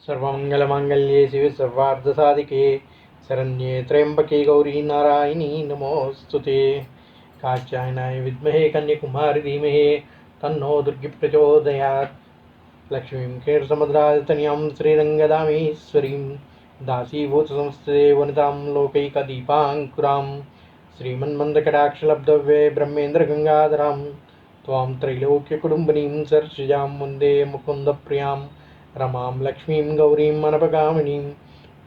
सर्वमङ्गलमाङ्गल्ये शिवे सर्वार्धसाधिके शरण्ये त्र्यम्बके गौरी नारायणी नमोऽस्तुते। कात्यायनाय विद्महे कन्याकुमारी धीमहि तन्नो दुर्गी प्रचोदयात्। लक्ष्मीं क्षीरसमुद्रातनयां श्रीरङ्गदामेश्वरीं दासीभूतसंस्थिते वनितां लोकैकदीपाङ्कुरां श्रीमन्मन्दकटाक्षलब्धव्ये ब्रह्मेन्द्रगङ्गाधरां त्वां त्रैलोक्यकुटुम्बिनीं सरसिजां वन्दे मुकुन्दप्रियां रमां लक्ष्मीं गौरीं मनपगामिनीं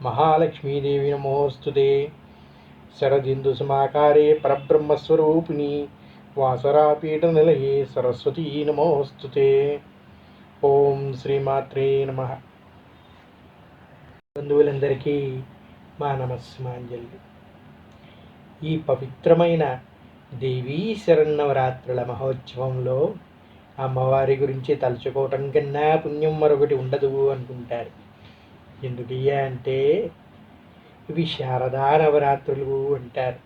महालक्ष्मीदेवी नमोऽस्तुते। शरदिन्दुसमाकारे परब्रह्मस्वरूपिणी वासरापीठनिलये सरस्वती नमोऽस्तुते। ఓం శ్రీమాత్రే నమః. బంధువులందరికీ మా నమస్మాంజలి. ఈ పవిత్రమైన దేవీ శరన్నవరాత్రుల మహోత్సవంలో అమ్మవారి గురించి తలుచుకోవటం కన్నా పుణ్యం మరొకటి ఉండదు అనుకుంటారు. ఎందుకయ్యా అంటే ఇవి శారదా నవరాత్రులు అంటారు.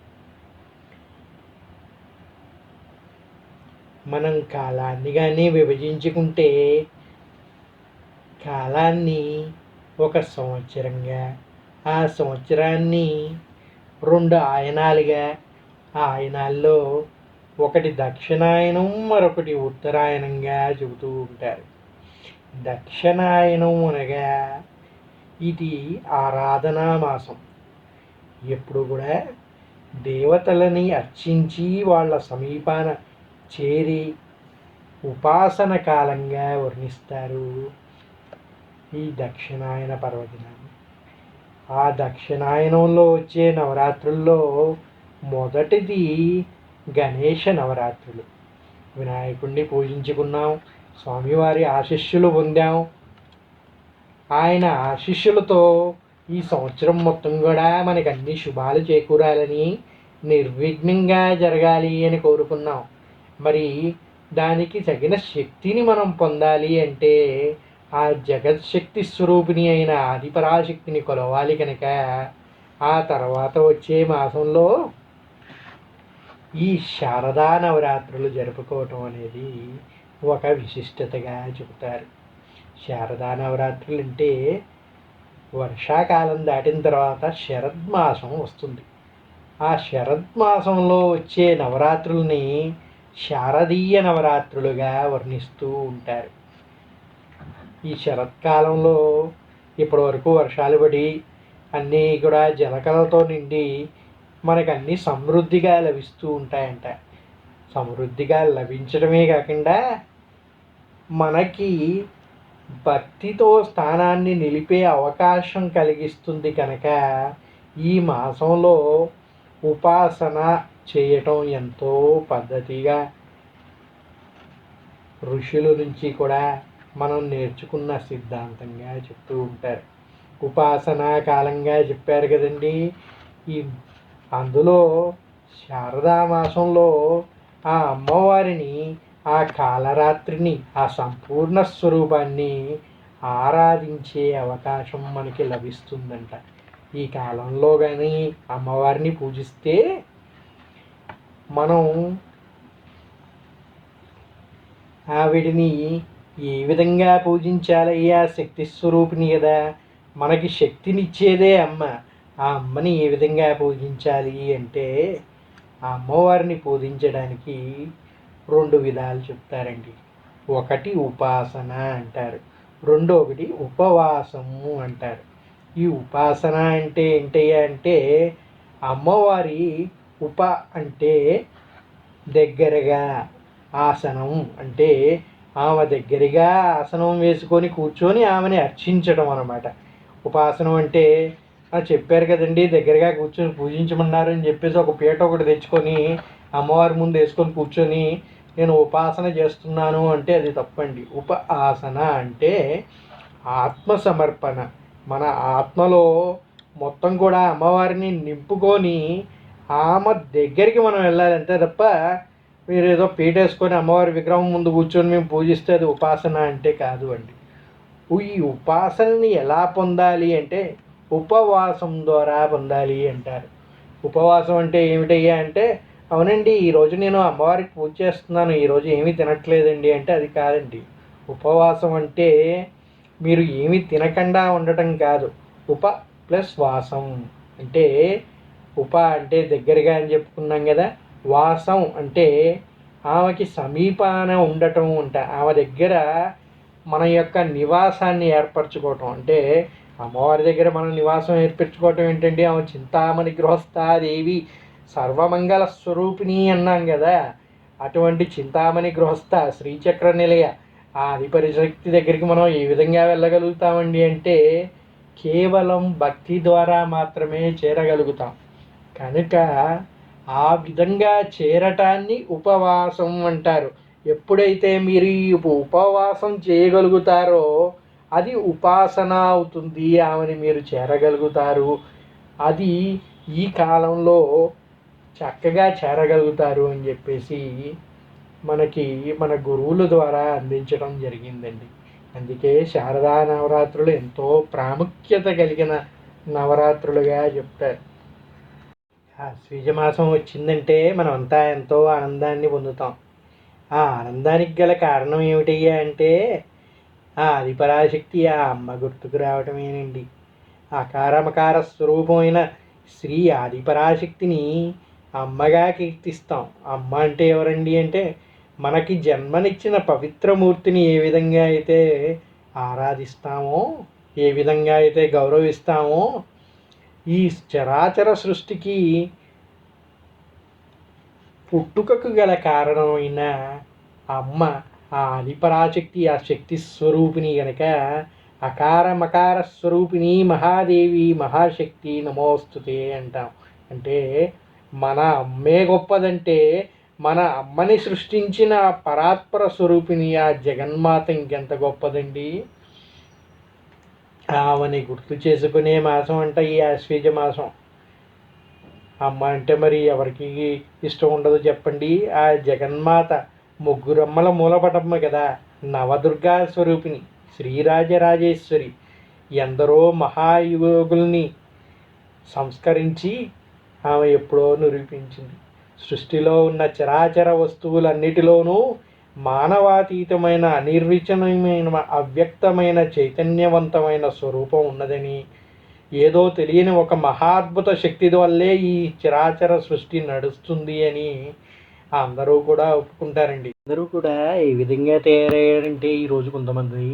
మనం కాలాన్ని కానీ విభజించుకుంటే కాలాన్ని ఒక సంవత్సరంగా, ఆ సంవత్సరాన్ని 2 ఆయనాలుగా, ఆ ఆయనాల్లో ఒకటి దక్షిణాయనం మరొకటి ఉత్తరాయణంగా చెబుతూ ఉంటారు. దక్షిణాయనం అనగా ఇది ఆరాధనా మాసం. ఎప్పుడు కూడా దేవతలని అర్చించి వాళ్ళ సమీపాన చేరి ఉపాసన కాలంగా వర్ణిస్తారు ఈ దక్షిణాయన పర్వదినాన్ని. ఆ దక్షిణాయనంలో వచ్చే నవరాత్రుల్లో మొదటిది గణేష నవరాత్రులు. వినాయకుడిని పూజించుకున్నాం, స్వామివారి ఆశీస్సులు పొందాం. ఆయన ఆశీస్సులతో ఈ సంవత్సరం మొత్తం కూడా మనకు అన్ని శుభాలు చేకూరాలని, నిర్విఘ్నంగా జరగాలి అని కోరుకున్నాం. మరి దానికి తగిన శక్తిని మనం పొందాలి అంటే ఆ జగత్శక్తి స్వరూపిణి అయిన ఆదిపరాశక్తిని కొలవాలి కనుక ఆ తర్వాత వచ్చే మాసంలో ఈ శారదా నవరాత్రులు జరుపుకోవటం అనేది ఒక విశిష్టతగా చెబుతారు. శారదా నవరాత్రులు అంటే వర్షాకాలం దాటిన తర్వాత శరద్మాసం వస్తుంది. ఆ శరద్మాసంలో వచ్చే నవరాత్రుల్ని శారదీయ నవరాత్రులుగా వర్ణిస్తూ ఉంటారు. ఈ శరత్కాలంలో ఇప్పటి వరకు వర్షాలు పడి అన్నీ కూడా జలకలతో నిండి మనకు అన్నీ సమృద్ధిగా లభిస్తూ ఉంటాయంట. సమృద్ధిగా లభించడమే కాకుండా మనకి భక్తితో స్థానాన్ని నిలిపే అవకాశం కలిగిస్తుంది కనుక ఈ మాసంలో ఉపాసన చేయటం ఎంతో పద్ధతిగా ఋషుల నుంచి కూడా మనం నేర్చుకున్న సిద్ధాంతంగా చెప్తూ ఉంటారు. ఉపాసనా కాలంగా చెప్పారు కదండి. ఈ అందులో శారదా మాసంలో ఆ అమ్మవారిని, ఆ కాలరాత్రిని, ఆ సంపూర్ణ స్వరూపాన్ని ఆరాధించే అవకాశం మనకి లభిస్తుందంట. ఈ కాలంలో కానీ అమ్మవారిని పూజిస్తే మనం ఆవిడిని ఏ విధంగా పూజించాలయ్యా? శక్తి స్వరూపిణి కదా, మనకి శక్తినిచ్చేదే అమ్మ. ఆ అమ్మని ఏ విధంగా పూజించాలి అంటే ఆ అమ్మవారిని పూజించడానికి 2 విధాలు చెప్తారండి. ఒకటి ఉపాసన అంటారు, రెండోది ఉపవాసము అంటారు. ఈ ఉపాసన అంటే ఏంటయ్యా అంటే అమ్మవారి ఉప అంటే దగ్గరగా, ఆసనం అంటే ఆమె దగ్గరగా ఆసనం వేసుకొని కూర్చొని ఆమెని అర్చించడం అన్నమాట. ఉపాసనం అంటే చెప్పారు కదండి, దగ్గరగా కూర్చొని పూజించమన్నారు అని చెప్పేసి ఒక పీట ఒకటి తెచ్చుకొని అమ్మవారి ముందు వేసుకొని కూర్చొని నేను ఉపాసన చేస్తున్నాను అంటే అది తప్పండి. ఆసన అంటే ఆత్మసమర్పణ. మన ఆత్మలో మొత్తం కూడా అమ్మవారిని నింపుకొని ఆమె దగ్గరికి మనం వెళ్ళాలి అంతే తప్ప మీరు ఏదో పీట వేసుకొని అమ్మవారి విగ్రహం ముందు కూర్చొని మేము పూజిస్తే అది ఉపాసన అంటే కాదు అండి. ఈ ఉపాసనని ఎలా పొందాలి అంటే ఉపవాసం ద్వారా పొందాలి అంటారు. ఉపవాసం అంటే ఏమిటయ్యా అంటే అవునండి ఈరోజు నేను అమ్మవారికి పూజ చేస్తున్నాను, ఈరోజు ఏమీ తినట్లేదండి అంటే అది కాదండి. ఉపవాసం అంటే మీరు ఏమి తినకుండా ఉండటం కాదు. ఉప ప్లస్ వాసం అంటే ఉప అంటే దగ్గరగా అని చెప్పుకున్నాం కదా. వాసం అంటే ఆమెకి సమీపాన ఉండటం ఆమె దగ్గర మన యొక్క నివాసాన్ని ఏర్పరచుకోవటం. అంటే అమ్మవారి దగ్గర మనం నివాసం ఏర్పరచుకోవటం ఏంటంటే ఆమె చింతామణి గృహస్థాదేవి సర్వమంగళ స్వరూపిణి అన్నాం కదా. అటువంటి చింతామణి గృహస్థ శ్రీచక్ర నిలయ ఆదిపరిశక్తి దగ్గరికి మనం ఏ విధంగా వెళ్ళగలుగుతామండి అంటే కేవలం భక్తి ద్వారా మాత్రమే చేరగలుగుతాం. కనుక ఆ విధంగా చేరటాన్ని ఉపవాసం అంటారు. ఎప్పుడైతే మీరు ఈ ఉపవాసం చేయగలుగుతారో అది ఉపాసన అవుతుంది. ఆమెని మీరు చేరగలుగుతారు. అది ఈ కాలంలో చక్కగా చేరగలుగుతారు అని చెప్పేసి మనకి మన గురువుల ద్వారా అందించడం జరిగిందండి. అందుకే శారదా నవరాత్రులు ఎంతో ప్రాముఖ్యత కలిగిన నవరాత్రులుగా చెప్తారు. ఆశ్వీజమాసం వచ్చిందంటే మనం అంతా ఎంతో ఆనందాన్ని పొందుతాం. ఆ ఆనందానికి గల కారణం ఏమిటయ్యా అంటే ఆదిపరాశక్తి ఆ అమ్మ గుర్తుకు రావటమేనండి. అకారమకార స్వరూపమైన శ్రీ ఆదిపరాశక్తిని అమ్మగా కీర్తిస్తాం. అమ్మ అంటే ఎవరండి అంటే మనకి జన్మనిచ్చిన పవిత్రమూర్తిని ఏ విధంగా అయితే ఆరాధిస్తామో, ఏ విధంగా అయితే గౌరవిస్తామో, ఈ చరాచర సృష్టికి పుట్టుకకు గల కారణమైన అమ్మ ఆ ఆదిపరాశక్తి, ఆ శక్తి స్వరూపిణి గనక అకార మకార స్వరూపిణి మహాదేవి మహాశక్తి నమోస్తుతే అంటాం. అంటే మన అమ్మే గొప్పదంటే మన అమ్మని సృష్టించిన పరాత్పర స్వరూపిణి ఆ జగన్మాత ఇంకెంత గొప్పదండి. ఆమెని గుర్తు చేసుకునే మాసం అంట ఈ ఆశ్వీజ మాసం. అమ్మ అంటే మరి ఎవరికి ఇష్టం ఉండదు చెప్పండి. ఆ జగన్మాత ముగ్గురమ్మల మూలపటమ్మ కదా. నవదుర్గా స్వరూపిణి శ్రీరాజరాజేశ్వరి ఎందరో మహాయోగుల్ని సంస్కరించి ఆమె ఎప్పుడో నిరూపించింది. సృష్టిలో ఉన్న చరాచర వస్తువులన్నిటిలోనూ మానవాతీతమైన అనిర్వచనమైన అవ్యక్తమైన చైతన్యవంతమైన స్వరూపం ఉన్నదని, ఏదో తెలియని ఒక మహాద్భుత శక్తి వల్లే ఈ చరాచర సృష్టి నడుస్తుంది అని అందరూ కూడా ఒప్పుకుంటారండి. అందరూ కూడా ఏ విధంగా తయారయ్యారంటే ఈరోజు కొంతమంది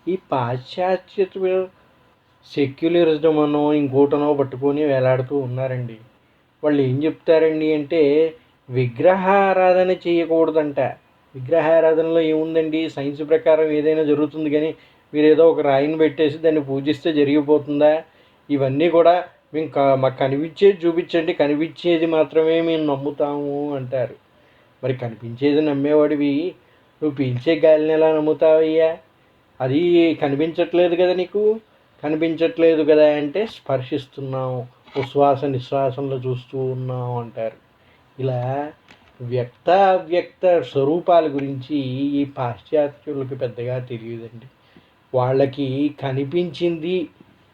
ఈ పాశ్చాత్య సెక్యులరిజం అనో ఇంకోటనో పట్టుకొని వేలాడుతూ ఉన్నారండి. వాళ్ళు ఏం చెప్తారండి అంటే విగ్రహారాధన చేయకూడదంట. విగ్రహారాధనలో ఏముందండి, సైన్స్ ప్రకారం ఏదైనా జరుగుతుంది, కానీ మీరు ఏదో ఒక రాయిని పెట్టేసి దాన్ని పూజిస్తే జరిగిపోతుందా? ఇవన్నీ కూడా మేము మాకు కనిపించేది చూపించండి, కనిపించేది మాత్రమే మేము నమ్ముతాము అంటారు. మరి కనిపించేది నమ్మేవాడివి నువ్వు పీల్చే గాలిని ఎలా నమ్ముతావయ్యా? అది కనిపించట్లేదు కదా నీకు. కనిపించట్లేదు కదా అంటే స్పర్శిస్తున్నాం, ఉశ్వాస నిశ్వాసంలో చూస్తూ ఉన్నాం అంటారు. ఇలా వ్యక్త అవ్యక్త స్వరూపాల గురించి ఈ పాశ్చాత్యులకు పెద్దగా తెలియదండి. వాళ్ళకి కనిపించింది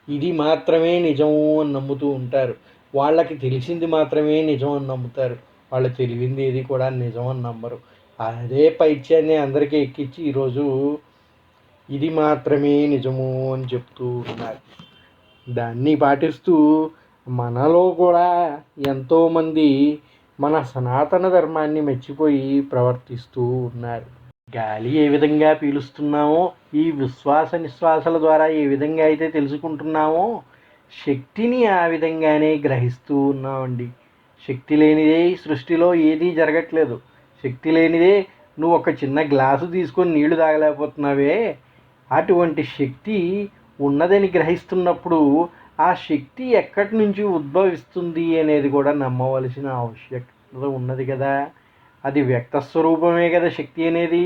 ఇది మాత్రమే నిజం అని నమ్ముతూ ఉంటారు. వాళ్ళకి తెలిసింది మాత్రమే నిజం అని నమ్ముతారు. వాళ్ళు తెలివింది ఏది కూడా నిజం అని నమ్మరు. అదే పైత్యాన్ని అందరికీ ఎక్కించి ఈరోజు ఇది మాత్రమే నిజము అని చెప్తూ ఉన్నారు. దాన్ని పాటిస్తూ మనలో కూడా ఎంతోమంది మన సనాతన ధర్మాన్ని మర్చిపోయి ప్రవర్తిస్తూ ఉన్నారు. గాలి ఏ విధంగా పీలుస్తున్నామో, ఈ విశ్వాస నిశ్వాసాల ద్వారా ఏ విధంగా అయితే తెలుసుకుంటున్నామో, శక్తిని ఆ విధంగానే గ్రహిస్తూ ఉన్నామండి. శక్తి లేనిదే ఈ సృష్టిలో ఏదీ జరగట్లేదు. శక్తి లేనిదే నువ్వు ఒక చిన్న గ్లాసు తీసుకొని నీళ్లు తాగలేకపోతున్నావే. అటువంటి శక్తి ఉన్నదని గ్రహిస్తున్నప్పుడు ఆ శక్తి ఎక్కడి నుంచి ఉద్భవిస్తుంది అనేది కూడా నమ్మవలసిన ఆవశ్యకత ఉన్నది కదా. అది వ్యక్త స్వరూపమే కదా శక్తి అనేది.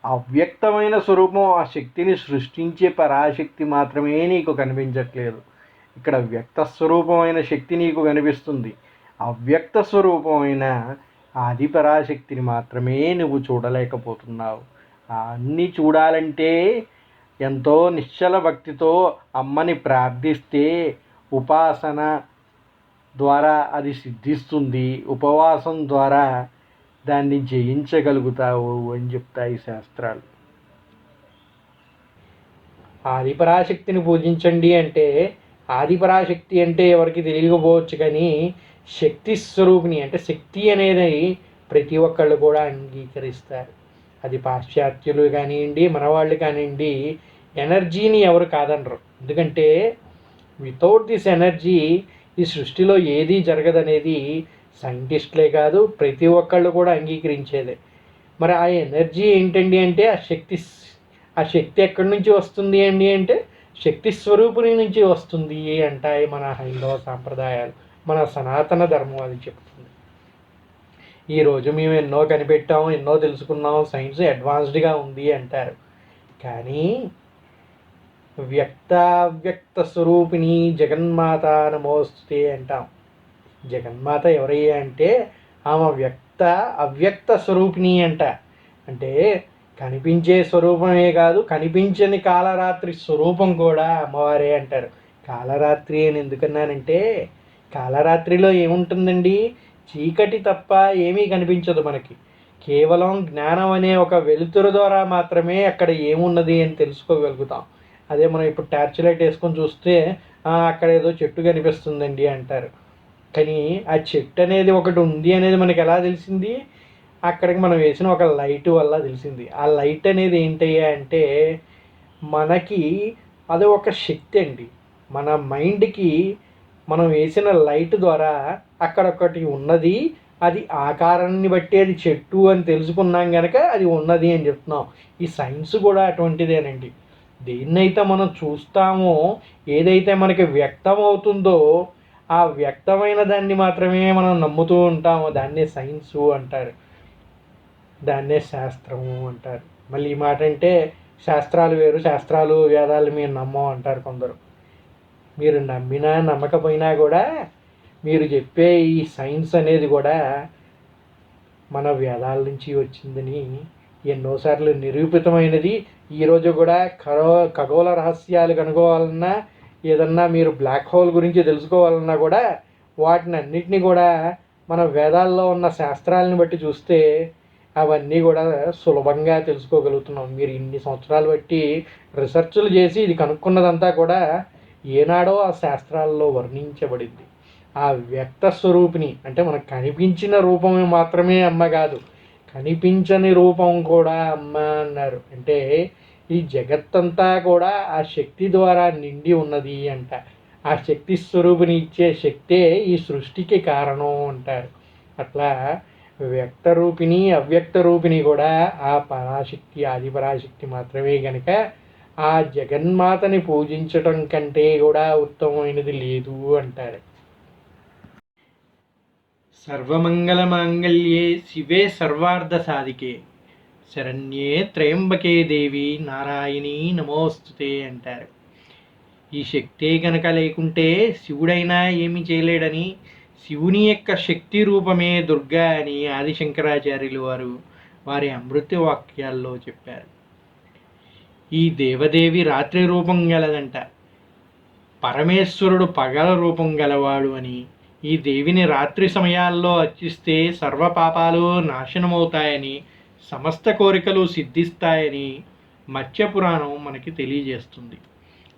అవ్యక్తమైన స్వరూపం ఆ శక్తిని సృష్టించే పరాశక్తి మాత్రమే నీకు కనిపించట్లేదు. ఇక్కడ వ్యక్త స్వరూపమైన శక్తి నీకు కనిపిస్తుంది. అవ్యక్త స్వరూపమైన ఆది పరాశక్తిని మాత్రమే నువ్వు చూడలేకపోతున్నావు. అన్నీ చూడాలంటే ఎంతో నిశ్చల భక్తితో అమ్మని ప్రార్థిస్తే ఉపాసన ద్వారా అది సిద్ధిస్తుంది. ఉపవాసం ద్వారా దాన్ని జయించగలుగుతావు అని చెప్తాయి శాస్త్రాలు. ఆదిపరాశక్తిని పూజించండి అంటే ఆదిపరాశక్తి అంటే ఎవరికి తెలియకపోవచ్చు, కానీ శక్తి స్వరూపిణి అంటే శక్తి అనేది ప్రతి ఒక్కళ్ళు కూడా అంగీకరిస్తారు. అది పాశ్చాత్యులు కానివ్వండి, మనవాళ్ళు కానివ్వండి, ఎనర్జీని ఎవరు కాదనరు. ఎందుకంటే వితౌట్ దిస్ ఎనర్జీ ఈ సృష్టిలో ఏదీ జరగదనేది సైంటిస్టులే కాదు ప్రతి ఒక్కళ్ళు కూడా అంగీకరించేదే. మరి ఆ ఎనర్జీ ఏంటండి అంటే ఆ శక్తి ఎక్కడి నుంచి వస్తుంది అండి అంటే శక్తి స్వరూపుని నుంచి వస్తుంది అంటాయి మన హైందవ సాంప్రదాయాలు, మన సనాతన ధర్మం అది చెప్తుంది. ఈరోజు మేము ఎన్నో కనిపెట్టాం, ఎన్నో తెలుసుకున్నాం, సైన్స్ అడ్వాన్స్డ్గా ఉంది అంటారు. కానీ వ్యక్త స్వరూపిణి జగన్మాత నమోస్తుతే అంటాం. జగన్మాత ఎవరయ్యా అంటే ఆమె అవ్యక్త స్వరూపిణి అంట. అంటే కనిపించే స్వరూపమే కాదు, కనిపించని కాలరాత్రి స్వరూపం కూడా అమ్మవారే అంటారు. కాలరాత్రి అని ఎందుకన్నానంటే కాలరాత్రిలో ఏముంటుందండి, చీకటి తప్ప ఏమీ కనిపించదు మనకి. కేవలం జ్ఞానం అనే ఒక వెలుతురు ద్వారా మాత్రమే అక్కడ ఏమున్నది అని తెలుసుకోగలుగుతాం. అదే మనం ఇప్పుడు టార్చ్ లైట్ వేసుకొని చూస్తే అక్కడ ఏదో చెట్టు కనిపిస్తుందండి అంటారు. కానీ ఆ చెట్టు అనేది ఒకటి ఉంది అనేది మనకి ఎలా తెలిసింది, అక్కడికి మనం వేసిన ఒక లైట్ వల్ల తెలిసింది. ఆ లైట్ అనేది ఏంటయ్యా అంటే మనకి అది ఒక శక్తి అండి. మన మైండ్కి మనం వేసిన లైట్ ద్వారా అక్కడ ఒకటి ఉన్నది, అది ఆకారాన్ని బట్టి అది చెట్టు అని తెలుసుకున్నాం కనుక అది ఉన్నది అని చెప్తున్నాం. ఈ సైన్స్ కూడా అటువంటిదేనండి. దేన్నైతే మనం చూస్తామో, ఏదైతే మనకి వ్యక్తం అవుతుందో ఆ వ్యక్తమైన దాన్ని మాత్రమే మనం నమ్ముతూ ఉంటామో దాన్నే సైన్సు అంటారు, దాన్నే శాస్త్రము అంటారు. మళ్ళీ ఈ మాట అంటే శాస్త్రాలు వేరు, శాస్త్రాలు వేదాలు మీరు నమ్మం అంటారు కొందరు. మీరు నమ్మినా నమ్మకపోయినా కూడా మీరు చెప్పే ఈ సైన్స్ అనేది కూడా మన వేదాల నుంచి వచ్చిందని ఎన్నోసార్లు నిరూపితమైనది. ఈరోజు కూడా ఖగోళ రహస్యాలు కనుక్కోవాలన్నా, ఏదన్నా మీరు బ్లాక్ హోల్ గురించి తెలుసుకోవాలన్నా కూడా వాటిని అన్నిటినీ కూడా మన వేదాల్లో ఉన్న శాస్త్రాలను బట్టి చూస్తే అవన్నీ కూడా సులభంగా తెలుసుకోగలుగుతున్నాం. మీరు ఇన్ని సంవత్సరాలు బట్టి రీసెర్చ్లు చేసి ఇది కనుక్కున్నదంతా కూడా ఏనాడో ఆ శాస్త్రాల్లో వర్ణించబడింది. ఆ వ్యక్త స్వరూపిణి అంటే మనకు కనిపించిన రూపమే మాత్రమే అమ్మ కాదు, కనిపించని రూపం కూడా అమ్మ అన్నారు. అంటే ఈ జగత్తంతా కూడా ఆ శక్తి ద్వారా నిండి ఉన్నది అంట. ఆ శక్తి స్వరూపిణి ఇచ్చే శక్తే ఈ సృష్టికి కారణం అంటారు. అట్లా వ్యక్త రూపిణి అవ్యక్త రూపిణి కూడా ఆ పరాశక్తి, ఆదిపరాశక్తి మాత్రమే కనుక ఆ జగన్మాతని పూజించటం కంటే కూడా ఉత్తమమైనది లేదు అంటారు. సర్వమంగళ మాంగళ్యే శివే సర్వార్థ సాధికే శరణ్యే త్రయంబకే దేవి నారాయణీ నమోస్తుతే అంటారు. ఈ శక్తే కనుక లేకుంటే శివుడైనా ఏమి చేయలేడని, శివుని యొక్క శక్తి రూపమే దుర్గా అని ఆదిశంకరాచార్యులు వారు వారి అమృత వాక్యాల్లో చెప్పారు. ఈ దేవదేవి రాత్రి రూపం గలదంట, పరమేశ్వరుడు పగల రూపం గలవాడు అని. ఈ దేవిని రాత్రి సమయాల్లో అర్చిస్తే సర్వ పాపాలు నాశనమవుతాయని, సమస్త కోరికలు సిద్ధిస్తాయని మత్స్యపురాణం మనకి తెలియజేస్తుంది.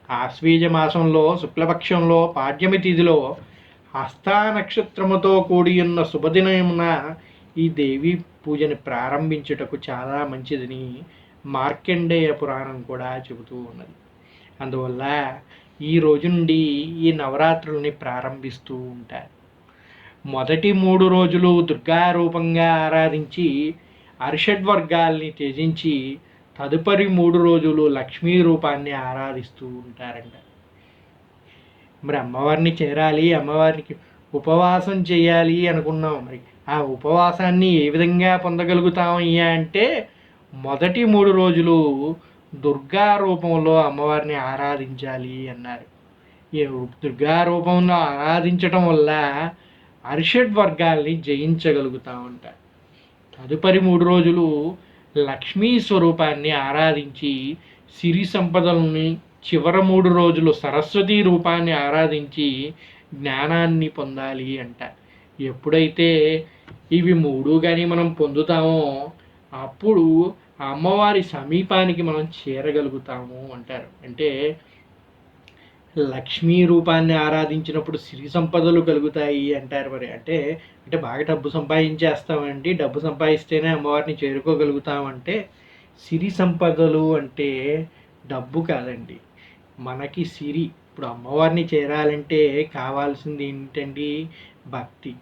ఆశ్వీజ మాసంలో శుక్లపక్షంలో పాడ్యమి తిథిలో హస్తా నక్షత్రముతో కూడి ఉన్న శుభదినమున ఈ దేవి పూజని ప్రారంభించుటకు చాలా మంచిదని మార్కండేయ పురాణం కూడా చెబుతూ ఉన్నది. అందువల్ల ఈ రోజు నుండి ఈ నవరాత్రుల్ని ప్రారంభిస్తూ ఉంటారు. మొదటి 3 రోజులు దుర్గా రూపంగా ఆరాధించి అరిషడ్వర్గాల్ని త్యజించి తదుపరి 3 రోజులు లక్ష్మీ రూపాన్ని ఆరాధిస్తూ ఉంటారంట. మరి అమ్మవారిని చేరాలి, అమ్మవారికి ఉపవాసం చేయాలి అనుకున్నాం. మరి ఆ ఉపవాసాన్ని ఏ విధంగా పొందగలుగుతామయ్యా అంటే మొదటి 3 రోజులు దుర్గా రూపంలో అమ్మవారిని ఆరాధించాలి అన్నారు. ఈ దుర్గా రూపంలో ఆరాధించటం వల్ల అరిషడ్ వర్గాల్ని జయించగలుగుతామంట. తదుపరి 3 రోజులు లక్ష్మీ స్వరూపాన్ని ఆరాధించి సిరి సంపదలని, చివరి 3 రోజులు సరస్వతి రూపాన్ని ఆరాధించి జ్ఞానాన్ని పొందాలి అంట. ఎప్పుడైతే ఇవి 3 కానీ మనం పొందుతామో అప్పుడు ఆ అమ్మవారి సమీపానికి మనం చేరగలుగుతాము అంటారు. అంటే లక్ష్మీ రూపాన్ని ఆరాధించినప్పుడు సిరి సంపదలు కలుగుతాయి అంటారు. మరి అంటే అంటే బాగా డబ్బు సంపాదించేస్తామండి, డబ్బు సంపాదిస్తేనే అమ్మవారిని చేరుకోగలుగుతామంటే సిరి సంపదలు అంటే డబ్బు కాదండి, మనకి సిరి. ఇప్పుడు అమ్మవారిని చేరాలంటే కావాల్సింది ఏంటండి? భక్తి,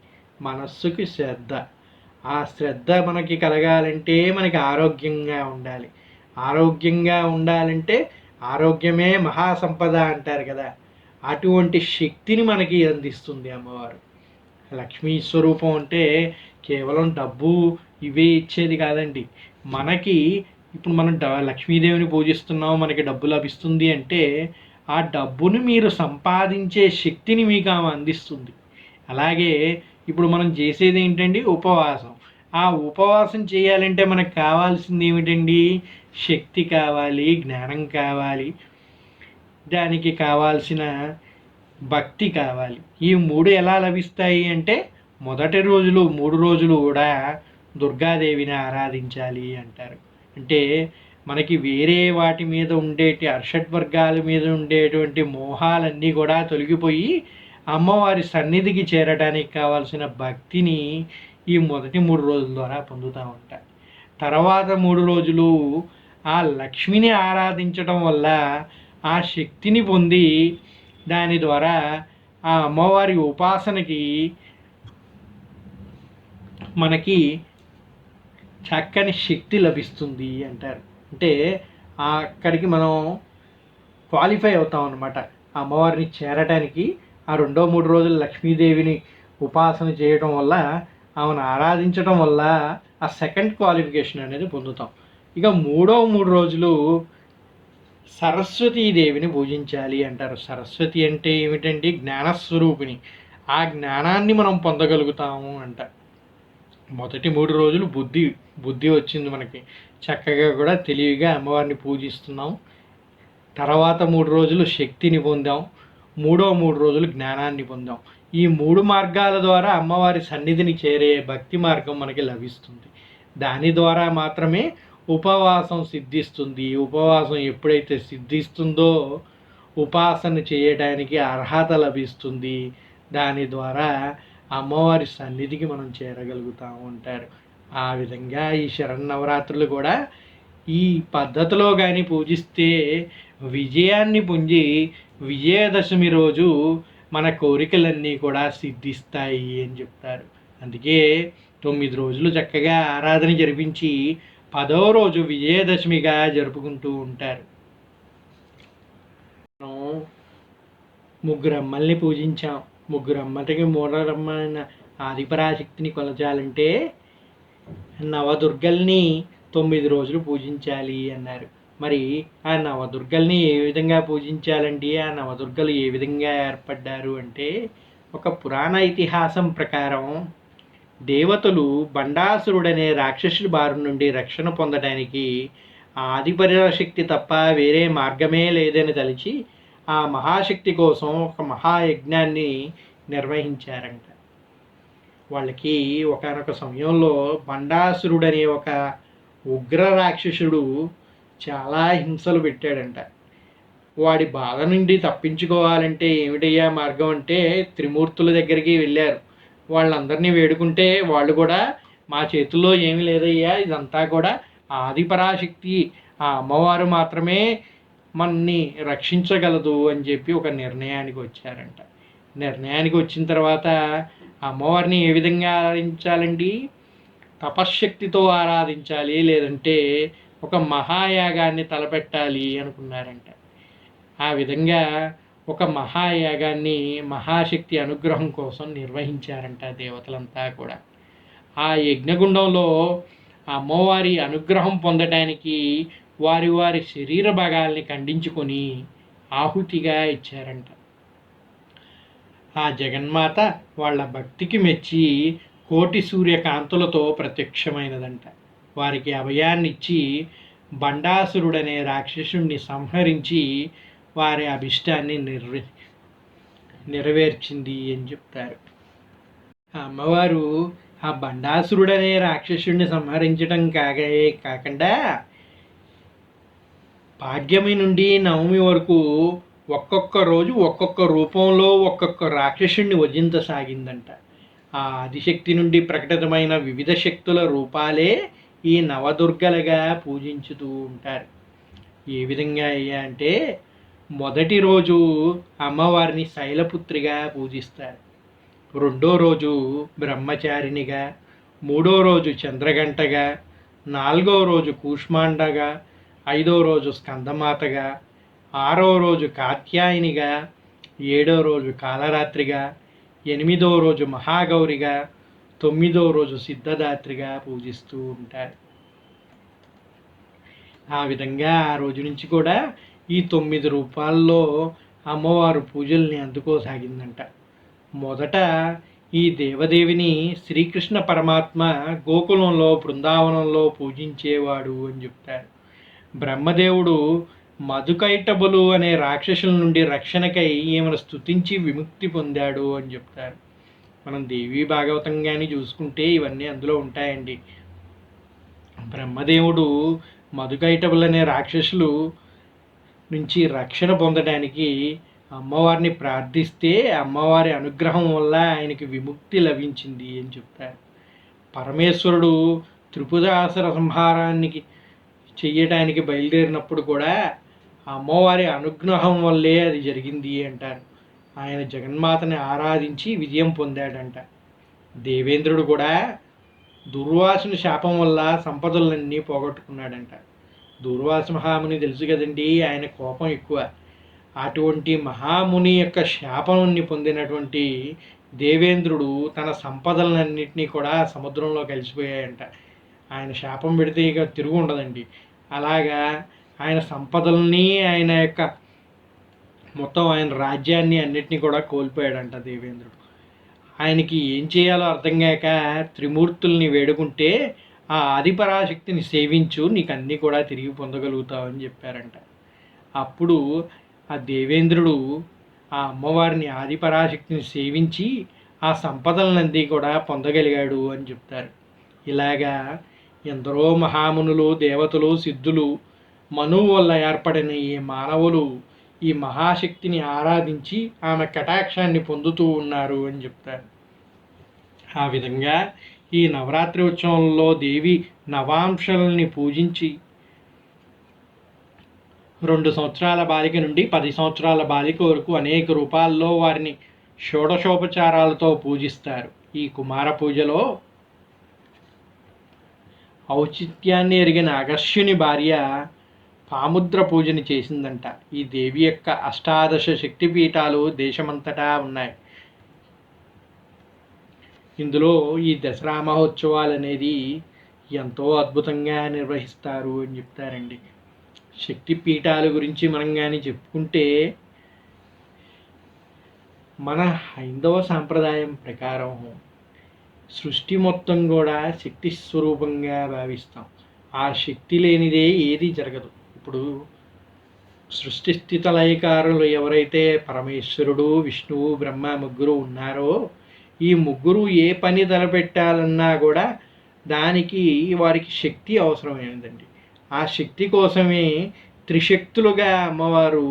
మనస్సుకి శ్రద్ధ. ఆ శ్రద్ధ మనకి కలగాలంటే మనకి ఆరోగ్యంగా ఉండాలి. ఆరోగ్యంగా ఉండాలంటే ఆరోగ్యమే మహాసంపద అంటారు కదా, అటువంటి శక్తిని మనకి అందిస్తుంది అమ్మవారు. లక్ష్మీ స్వరూపం అంటే కేవలం డబ్బు ఇవే ఇచ్చేది కాదండి. మనకి ఇప్పుడు మనం లక్ష్మీదేవిని పూజిస్తున్నాం, మనకి డబ్బు లభిస్తుంది అంటే ఆ డబ్బుని మీరు సంపాదించే శక్తిని మీకు ఆమె అందిస్తుంది. అలాగే ఇప్పుడు మనం చేసేది ఏంటండి? ఉపవాసం. ఆ ఉపవాసం చేయాలంటే మనకు కావాల్సింది ఏమిటండి? శక్తి కావాలి, జ్ఞానం కావాలి, దానికి కావాల్సిన భక్తి కావాలి. ఈ మూడు ఎలా లభిస్తాయి అంటే మొదటి రోజులు 3 రోజులు కూడా దుర్గాదేవిని ఆరాధించాలి అంటారు. అంటే మనకి వేరే వాటి మీద ఉండేటి అర్షడ్వర్గాల మీద ఉండేటువంటి మోహాలన్నీ కూడా తొలగిపోయి అమ్మవారి సన్నిధికి చేరడానికి కావాల్సిన భక్తిని ఈ మొదటి 3 రోజుల ద్వారా పొందుతూ ఉంటారు. తర్వాత 3 రోజులు ఆ లక్ష్మిని ఆరాధించడం వల్ల ఆ శక్తిని పొంది దాని ద్వారా ఆ అమ్మవారి ఉపాసనకి మనకి చక్కని శక్తి లభిస్తుంది అంటారు. అంటే అక్కడికి మనం క్వాలిఫై అవుతాం అన్నమాట. ఆ అమ్మవారిని చేరటానికి ఆ 2-3 రోజులు లక్ష్మీదేవిని ఉపాసన చేయడం వల్ల, ఆమెను ఆరాధించడం వల్ల ఆ సెకండ్ క్వాలిఫికేషన్ అనేది పొందుతాం. ఇక 3 రోజులు సరస్వతీదేవిని పూజించాలి అంటారు. సరస్వతి అంటే ఏమిటండి? జ్ఞానస్వరూపిణి. ఆ జ్ఞానాన్ని మనం పొందగలుగుతాము అంట. మొదటి 3 రోజులు బుద్ధి వచ్చింది మనకి, చక్కగా కూడా తెలివిగా అమ్మవారిని పూజిస్తున్నాం. తర్వాత 3 రోజులు శక్తిని పొందాం, 3 రోజులు జ్ఞానాన్ని పొందాం. ఈ 3 మార్గాల ద్వారా అమ్మవారి సన్నిధిని చేరే భక్తి మార్గం మనకి లభిస్తుంది. దాని ద్వారా మాత్రమే ఉపవాసం సిద్ధిస్తుంది. ఉపవాసం ఎప్పుడైతే సిద్ధిస్తుందో ఉపాసన చేయడానికి అర్హత లభిస్తుంది. దాని ద్వారా అమ్మవారి సన్నిధికి మనం చేరగలుగుతూ ఉంటారు. ఆ విధంగా ఈ శరన్నవరాత్రులు కూడా ఈ పద్ధతిలో కానీ పూజిస్తే విజయాన్ని పొంది విజయదశమి రోజు మన కోరికలన్నీ కూడా సిద్ధిస్తాయి అని చెప్తారు. అందుకే 9 రోజులు చక్కగా ఆరాధన జరిపించి 10వ రోజు విజయదశమిగా జరుపుకుంటూ ఉంటారు. మనం ముగ్గురమ్మల్ని పూజించాం. ముగ్గురమ్మటికి మూలరమ్మైన ఆదిపరాశక్తిని కొలచాలంటే నవదుర్గల్ని 9 రోజులు పూజించాలి అన్నారు. మరి ఆ నవదుర్గల్ని ఏ విధంగా పూజించాలండి? ఆ నవదుర్గలు ఏ విధంగా ఏర్పడ్డారు అంటే, ఒక పురాణ ఇతిహాసం ప్రకారం దేవతలు బండాసురుడనే రాక్షసుడి బారి నుండి రక్షణ పొందడానికి ఆదిపరాశక్తి తప్ప వేరే మార్గమే లేదని తలిచి ఆ మహాశక్తి కోసం ఒక మహాయజ్ఞాన్ని నిర్వహించారంట. వాళ్ళకి ఒకానొక సమయంలో బండాసురుడనే ఒక ఉగ్ర రాక్షసుడు చాలా హింసలు పెట్టాడంట. వాడి బాధ నుండి తప్పించుకోవాలంటే ఏమిటయ్యా మార్గం అంటే త్రిమూర్తుల దగ్గరికి వెళ్ళారు. వాళ్ళందరినీ వేడుకుంటే వాళ్ళు కూడా మా చేతుల్లో ఏమీ లేదయ్యా, ఇదంతా కూడా ఆదిపరాశక్తి, ఆ అమ్మవారు మాత్రమే మనని రక్షించగలదు అని చెప్పి ఒక నిర్ణయానికి వచ్చారంట. నిర్ణయానికి వచ్చిన తర్వాత అమ్మవారిని ఏ విధంగా ఆరాధించాలండి? తపశ్శక్తితో ఆరాధించాలి, లేదంటే ఒక మహాయాగాన్ని తలపెట్టాలి అనుకున్నారంట. ఆ విధంగా ఒక మహాయాగాన్ని మహాశక్తి అనుగ్రహం కోసం నిర్వహించారంట దేవతలంతా కూడా. ఆ యజ్ఞగుండంలో అమ్మవారి అనుగ్రహం పొందడానికి వారి వారి శరీర భాగాల్ని ఖండించుకొని ఆహుతిగా ఇచ్చారంట. ఆ జగన్మాత వాళ్ళ భక్తికి మెచ్చి కోటి సూర్యకాంతులతో ప్రత్యక్షమైనదంట. వారికి అభయాన్నిచ్చి బండాసురుడనే రాక్షసుణ్ణి సంహరించి వారి అభిష్టాన్ని నెరవేర్చింది అని చెప్తారు. ఆ అమ్మవారు ఆ బండాసురుడనే రాక్షసుడిని సంహరించడం కాకుండా పాడ్యమి నుండి నవమి వరకు ఒక్కొక్క రోజు ఒక్కొక్క రూపంలో ఒక్కొక్క రాక్షసుడిని వజించసాగిందంట. ఆ ఆదిశక్తి నుండి ప్రకటితమైన వివిధ శక్తుల రూపాలే ఈ నవదుర్గలుగా పూజించుతూ ఉంటారు. ఏ విధంగా అయ్యా అంటే, మొదటి రోజు అమ్మవారిని శైలపుత్రిగా పూజిస్తారు, రెండో రోజు బ్రహ్మచారిణిగా, మూడో రోజు చంద్రగంటగా, నాలుగో రోజు కూష్మాండగా, ఐదో రోజు స్కందమాతగా, ఆరో రోజు కాత్యాయనిగా, ఏడో రోజు కాలరాత్రిగా, ఎనిమిదో రోజు మహాగౌరిగా, తొమ్మిదో రోజు సిద్ధదాత్రిగా పూజిస్తూ ఉంటారు. ఆ విధంగా ఆ రోజు నుంచి కూడా ఈ 9 రూపాల్లో అమ్మవారు పూజల్ని అందుకోసాగిందంట. మొదట ఈ దేవదేవిని శ్రీకృష్ణ పరమాత్మ గోకులంలో బృందావనంలో పూజించేవాడు అని చెప్తారు. బ్రహ్మదేవుడు మధుకైటబులు అనే రాక్షసుల నుండి రక్షణకై ఈమెను స్తుతించి విముక్తి పొందాడు అని చెప్తారు. మనం దేవీ భాగవతం కానీ చూసుకుంటే ఇవన్నీ అందులో ఉంటాయండి. బ్రహ్మదేవుడు మధుకైటబులు అనే రాక్షసులు నుంచి రక్షణ పొందడానికి అమ్మవారిని ప్రార్థిస్తే అమ్మవారి అనుగ్రహం వల్ల ఆయనకి విముక్తి లభించింది అని చెప్తారు. పరమేశ్వరుడు త్రిపురాసుర సంహారానికి చెయ్యటానికి బయలుదేరినప్పుడు కూడా అమ్మవారి అనుగ్రహం వల్లే అది జరిగింది అంటారు. ఆయన జగన్మాతని ఆరాధించి విజయం పొందాడంట. దేవేంద్రుడు కూడా దుర్వాసుని శాపం వల్ల సంపదలన్నీ పోగొట్టుకున్నాడంట. దుర్వాస మహాముని తెలుసు కదండి, ఆయన కోపం ఎక్కువ. అటువంటి మహాముని యొక్క శాపాన్ని పొందినటువంటి దేవేంద్రుడు తన సంపదలన్నింటినీ కూడా సముద్రంలో కలిసిపోయాయంట. ఆయన శాపం పెడితే ఇక తిరుగు ఉండదండి. అలాగా ఆయన సంపదల్ని, ఆయన యొక్క మొత్తం ఆయన రాజ్యాన్ని అన్నిటినీ కూడా కోల్పోయాడంట దేవేంద్రుడు. ఆయనకి ఏం చేయాలో అర్థం కాక త్రిమూర్తుల్ని వేడుకుంటే ఆ ఆదిపరాశక్తిని సేవించు, నీకు అన్నీ కూడా తిరిగి పొందగలుగుతావని చెప్పారంట. అప్పుడు ఆ దేవేంద్రుడు ఆ అమ్మవారిని ఆదిపరాశక్తిని సేవించి ఆ సంపదలన్నీ కూడా పొందగలిగాడు అని చెప్తారు. ఇలాగా ఎందరో మహామునులు, దేవతలు, సిద్ధులు, మనువు వల్ల ఏర్పడిన ఈ మానవులు ఈ మహాశక్తిని ఆరాధించి ఆమె కటాక్షాన్ని పొందుతూ ఉన్నారు అని చెప్తారు. ఆ విధంగా ఈ నవరాత్రి ఉత్సవంలో దేవి నవాంశల్ని పూజించి 2 సంవత్సరాల బాలిక నుండి 10 సంవత్సరాల బాలిక వరకు అనేక రూపాల్లో వారిని షోడశోపచారాలతో పూజిస్తారు. ఈ కుమార పూజలో ఔచిత్యాన్ని ఎరిగిన అగస్త్యుని భార్య పాముద్ర పూజని చేసిందంట. ఈ దేవి యొక్క అష్టాదశ శక్తిపీఠాలు దేశమంతటా ఉన్నాయి. ఇందులో ఈ దసరా మహోత్సవాలు అనేది ఎంతో అద్భుతంగా నిర్వహిస్తారు అని చెప్తారండి. శక్తిపీఠాల గురించి మనం కానీ చెప్పుకుంటే మన హైందవ సాంప్రదాయం ప్రకారం సృష్టి మొత్తం కూడా శక్తి స్వరూపంగా భావిస్తాం. ఆ శక్తి లేనిదే ఏది జరగదు. ఇప్పుడు సృష్టి స్థిత లయకారులు ఎవరైతే పరమేశ్వరుడు, విష్ణువు, బ్రహ్మ ముగ్గురు ఉన్నారో ఈ ముగ్గురు ఏ పని తలపెట్టాలన్నా కూడా దానికి వారికి శక్తి అవసరమైనదండి. ఆ శక్తి కోసమే త్రిశక్తులుగా అమ్మవారు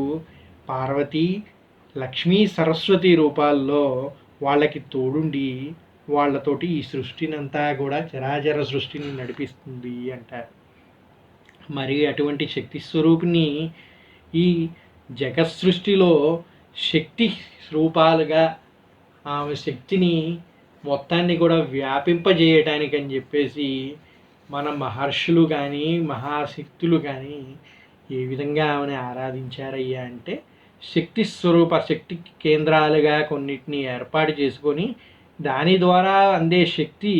పార్వతి, లక్ష్మీ, సరస్వతి రూపాల్లో వాళ్ళకి తోడుండి వాళ్ళతోటి ఈ సృష్టినంతా కూడా చరాచర సృష్టిని నడిపిస్తుంది అంటారు. మరి అటువంటి శక్తి స్వరూపిణి ఈ జగత్ సృష్టిలో శక్తి రూపాలుగా ఆమె శక్తిని మొత్తాన్ని కూడా వ్యాపింపజేయటానికి అని చెప్పేసి మన మహర్షులు కానీ మహాశక్తులు కానీ ఏ విధంగా ఆమెను ఆరాధించారయ్యా అంటే శక్తి స్వరూప శక్తి కేంద్రాలుగా కొన్నిటిని ఏర్పాటు చేసుకొని దాని ద్వారా అందే శక్తి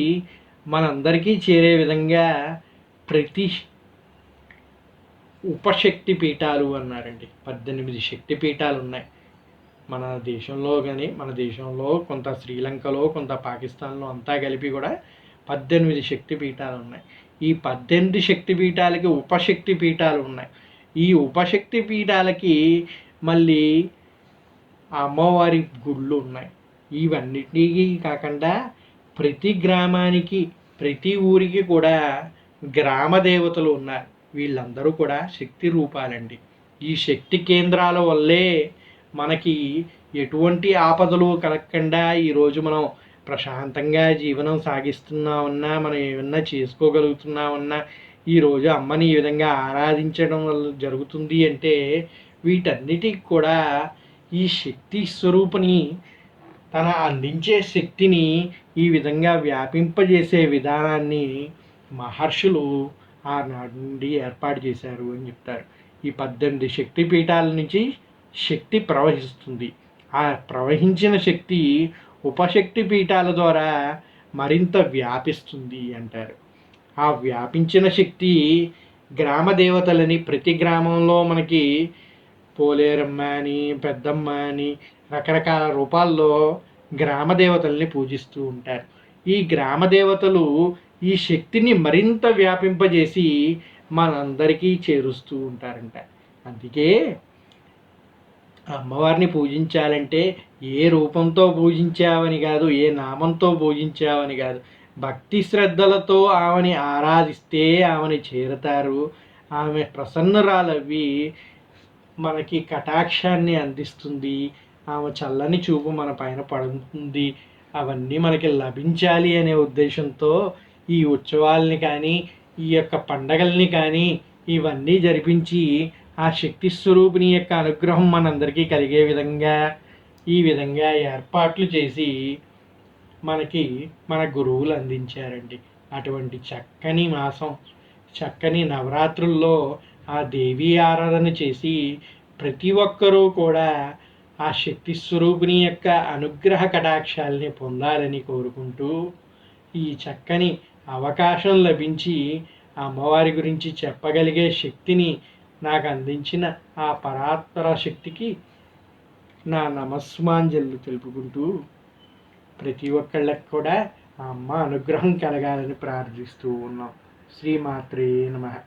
మనందరికీ చేరే విధంగా ప్రతి ఉపశక్తి పీఠాలు అన్నారండి. 18 శక్తి పీఠాలు ఉన్నాయి మన దేశంలో. కానీ మన దేశంలో కొంత శ్రీలంకలో, కొంత పాకిస్తాన్లో అంతా కలిపి కూడా 18 శక్తి పీఠాలు ఉన్నాయి. ఈ 18 శక్తి పీఠాలకి ఉపశక్తి పీఠాలు ఉన్నాయి. ఈ ఉపశక్తి పీఠాలకి మళ్ళీ అమ్మవారి గుళ్ళు ఉన్నాయి. ఇవన్నిటికీ కాకుండా ప్రతి గ్రామానికి ప్రతి ఊరికి కూడా గ్రామ దేవతలు ఉన్నారు. వీళ్ళందరూ కూడా శక్తి రూపాలండి. ఈ శక్తి కేంద్రాల వల్లే మనకి ఎటువంటి ఆపదలు కలగకుండా ఈరోజు మనం ప్రశాంతంగా జీవనం సాగిస్తున్నామన్నా, మనం ఏమన్నా చేసుకోగలుగుతున్నామన్నా, ఈరోజు అమ్మని ఈ విధంగా ఆరాధించడం వల్ల జరుగుతుంది అంటే వీటన్నిటికి కూడా ఈ శక్తి స్వరూపిణి తన అందించే శక్తిని ఈ విధంగా వ్యాపింపజేసే విధానాన్ని మహర్షులు ఆనాటి నుండి ఏర్పాటు చేశారు అని చెప్తారు. ఈ 18 శక్తి పీఠాల నుంచి శక్తి ప్రవహిస్తుంది. ఆ ప్రవహించిన శక్తి ఉపశక్తి పీఠాల ద్వారా మరింత వ్యాపిస్తుంది అంటారు. ఆ వ్యాపించిన శక్తి గ్రామ దేవతలని ప్రతి గ్రామంలో మనకి పోలేరమ్మ అని, పెద్దమ్మ అని రకరకాల రూపాల్లో గ్రామ దేవతల్ని పూజిస్తూ ఉంటారు. ఈ గ్రామ దేవతలు ఈ శక్తిని మరింత వ్యాపింపజేసి మనందరికీ చేరుస్తూ ఉంటారంట. అందుకే అమ్మవారిని పూజించాలంటే ఏ రూపంతో పూజించావని కాదు, ఏ నామంతో పూజించావని కాదు, భక్తి శ్రద్ధలతో ఆమెని ఆరాధిస్తే ఆమెని చేరతారు. ఆమె ప్రసన్నురాలవి మనకి కటాక్షాన్ని అందిస్తుంది. ఆమె చల్లని చూపు మన పైన పడుతుంది. అవన్నీ మనకి లభించాలి అనే ఉద్దేశంతో ఈ ఉత్సవాల్ని కానీ, ఈ యొక్క పండగల్ని కానీ ఇవన్నీ జరిపించి ఆ శక్తి స్వరూపిణి యొక్క అనుగ్రహం మనందరికీ కలిగే విధంగా ఈ విధంగా ఏర్పాట్లు చేసి మనకి మన గురువులు అందించారండి. అటువంటి చక్కని మాసం, చక్కని నవరాత్రుల్లో ఆ దేవీ ఆరాధన చేసి ప్రతి ఒక్కరూ కూడా ఆ శక్తి స్వరూపిణి యొక్క అనుగ్రహ కటాక్షాలని పొందాలని కోరుకుంటూ ఈ చక్కని అవకాశం లభించి ఆ అమ్మవారి గురించి చెప్పగలిగే శక్తిని నాకు అందించిన ఆ పరాత్పర శక్తికి నా నమస్మాంజలు తెలుపుకుంటూ ప్రతి ఒక్కళ్ళకి కూడా ఆ అమ్మ అనుగ్రహం కలగాలని ప్రార్థిస్తూ ఉన్నాం. శ్రీమాత్రే నమః.